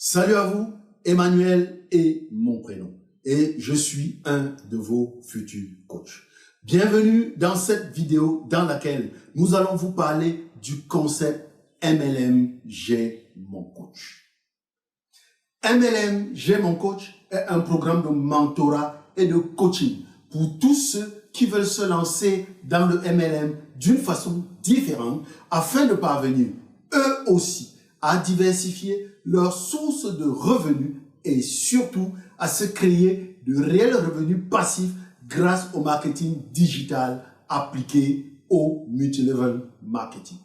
Salut à vous, Emmanuel est mon prénom et je suis un de vos futurs coachs. Bienvenue dans cette vidéo dans laquelle nous allons vous parler du concept MLM J'ai mon coach. MLM J'ai mon coach est un programme de mentorat et de coaching pour tous ceux qui veulent se lancer dans le MLM d'une façon différente afin de parvenir eux aussi à diversifier leurs sources de revenus et surtout à se créer de réels revenus passifs grâce au marketing digital appliqué au multilevel marketing.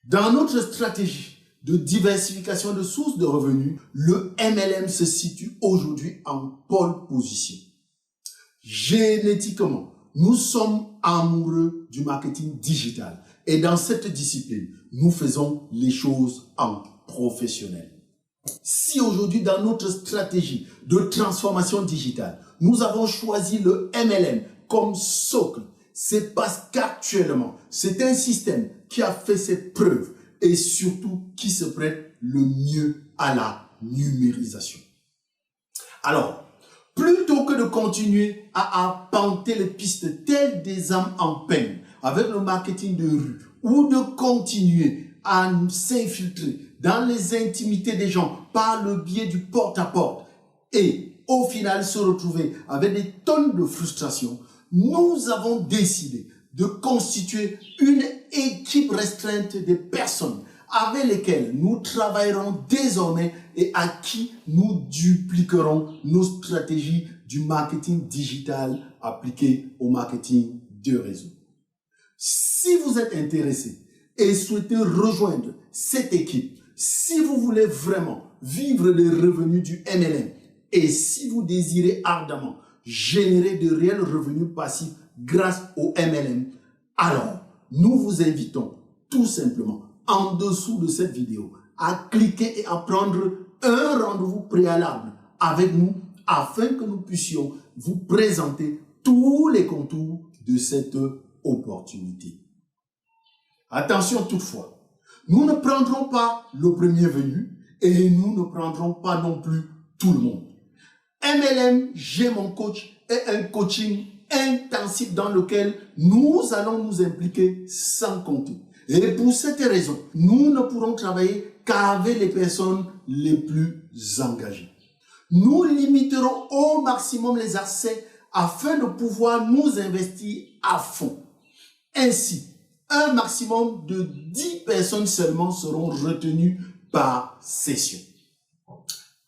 Dans notre stratégie de diversification de sources de revenus, le MLM se situe aujourd'hui en pole position. Génétiquement, nous sommes amoureux du marketing digital et dans cette discipline, nous faisons les choses en professionnel. Si aujourd'hui, dans notre stratégie de transformation digitale, nous avons choisi le MLM comme socle, c'est parce qu'actuellement, c'est un système qui a fait ses preuves et surtout qui se prête le mieux à la numérisation. Alors, plutôt que de continuer à arpenter les pistes telles des âmes en peine avec le marketing de rue ou de continuer à s'infiltrer dans les intimités des gens par le biais du porte-à-porte et au final se retrouver avec des tonnes de frustration, nous avons décidé de constituer une équipe restreinte de personnes avec lesquelles nous travaillerons désormais et à qui nous dupliquerons nos stratégies du marketing digital appliquées au marketing de réseau. Si vous êtes intéressé et souhaitez rejoindre cette équipe, si vous voulez vraiment vivre les revenus du MLM et si vous désirez ardemment générer de réels revenus passifs grâce au MLM, alors nous vous invitons tout simplement en dessous de cette vidéo à cliquer et à prendre un rendez-vous préalable avec nous afin que nous puissions vous présenter tous les contours de cette opportunité. Attention toutefois, nous ne prendrons pas le premier venu et nous ne prendrons pas non plus tout le monde. MLM J'ai mon coach est un coaching intensif dans lequel nous allons nous impliquer sans compter. Et pour cette raison, nous ne pourrons travailler qu'avec les personnes les plus engagées. Nous limiterons au maximum les accès afin de pouvoir nous investir à fond. Ainsi, un maximum de 10 personnes seulement seront retenues par session.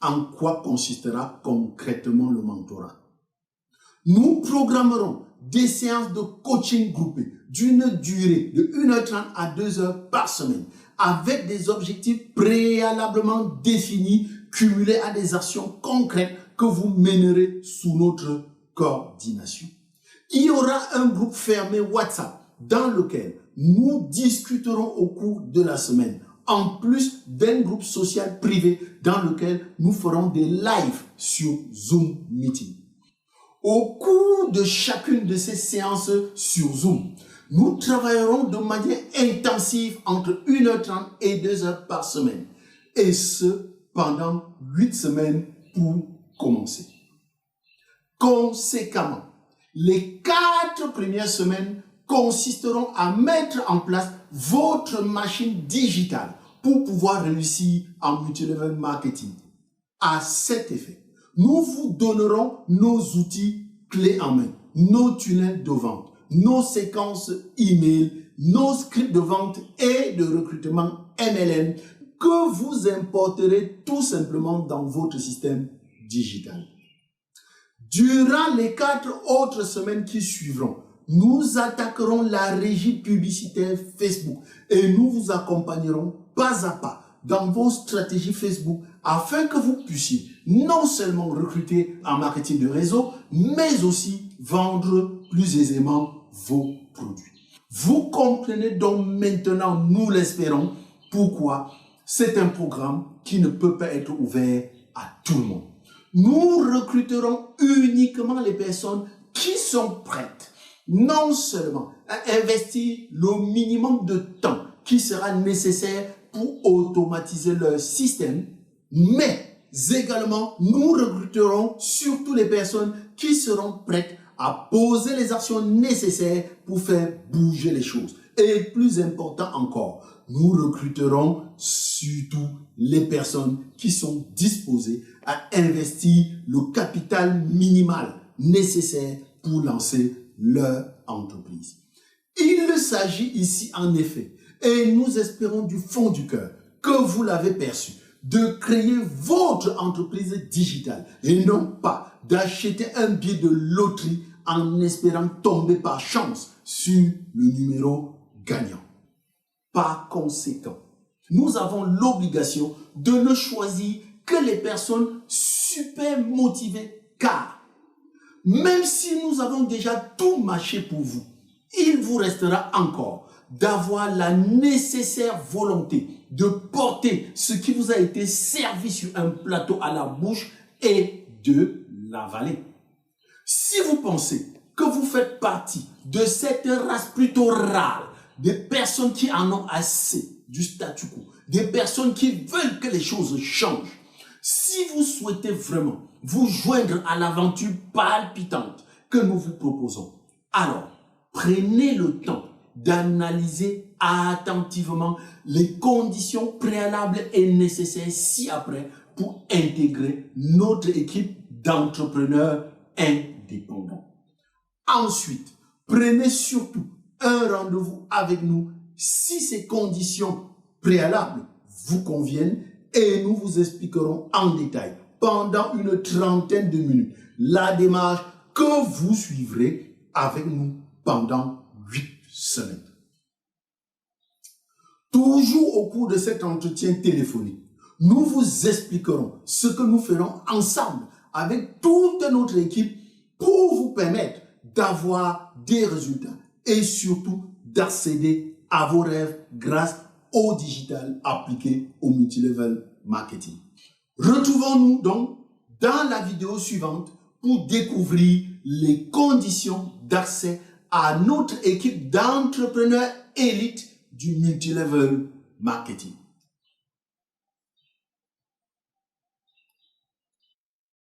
En quoi consistera concrètement le mentorat? Nous programmerons des séances de coaching groupées d'une durée de 1h30 à 2h par semaine avec des objectifs préalablement définis cumulés à des actions concrètes que vous mènerez sous notre coordination. Il y aura un groupe fermé WhatsApp dans lequel nous discuterons au cours de la semaine, en plus d'un groupe social privé dans lequel nous ferons des lives sur Zoom Meeting. Au cours de chacune de ces séances sur Zoom, nous travaillerons de manière intensive entre 1h30 et 2h par semaine, et ce pendant 8 semaines pour commencer. Conséquemment, les 4 premières semaines consisteront à mettre en place votre machine digitale pour pouvoir réussir en multilevel marketing. À cet effet, nous vous donnerons nos outils clés en main, nos tunnels de vente, nos séquences email, nos scripts de vente et de recrutement MLM que vous importerez tout simplement dans votre système digital. Durant les 4 autres semaines qui suivront, nous attaquerons la régie publicitaire Facebook et nous vous accompagnerons pas à pas dans vos stratégies Facebook afin que vous puissiez non seulement recruter en marketing de réseau, mais aussi vendre plus aisément vos produits. Vous comprenez donc maintenant, nous l'espérons, pourquoi c'est un programme qui ne peut pas être ouvert à tout le monde. Nous recruterons uniquement les personnes qui sont prêtes, non seulement à investir le minimum de temps qui sera nécessaire pour automatiser leur système, Mais également, nous recruterons surtout les personnes qui seront prêtes à poser les actions nécessaires pour faire bouger les choses. Et plus important encore, nous recruterons surtout les personnes qui sont disposées à investir le capital minimal nécessaire pour lancer leur entreprise. Il s'agit ici en effet, et nous espérons du fond du cœur que vous l'avez perçu, de créer votre entreprise digitale et non pas d'acheter un billet de loterie en espérant tomber par chance sur le numéro gagnant. Par conséquent, nous avons l'obligation de ne choisir que les personnes super motivées, car même si nous avons déjà tout mâché pour vous, il vous restera encore d'avoir la nécessaire volonté de porter ce qui vous a été servi sur un plateau à la bouche et de l'avaler. Si vous pensez que vous faites partie de cette race plutôt rare, des personnes qui en ont assez du statu quo, des personnes qui veulent que les choses changent, si vous souhaitez vraiment vous joindre à l'aventure palpitante que nous vous proposons, alors prenez le temps d'analyser attentivement les conditions préalables et nécessaires ci-après pour intégrer notre équipe d'entrepreneurs indépendants. Ensuite, prenez surtout un rendez-vous avec nous si ces conditions préalables vous conviennent et nous vous expliquerons en détail pendant une trentaine de minutes la démarche que vous suivrez avec nous pendant 8 semaines. Toujours au cours de cet entretien téléphonique, nous vous expliquerons ce que nous ferons ensemble avec toute notre équipe pour vous permettre d'avoir des résultats et surtout d'accéder à vos rêves grâce au digital appliqué au multilevel marketing. Retrouvons-nous donc dans la vidéo suivante pour découvrir les conditions d'accès à notre équipe d'entrepreneurs élites du multilevel marketing.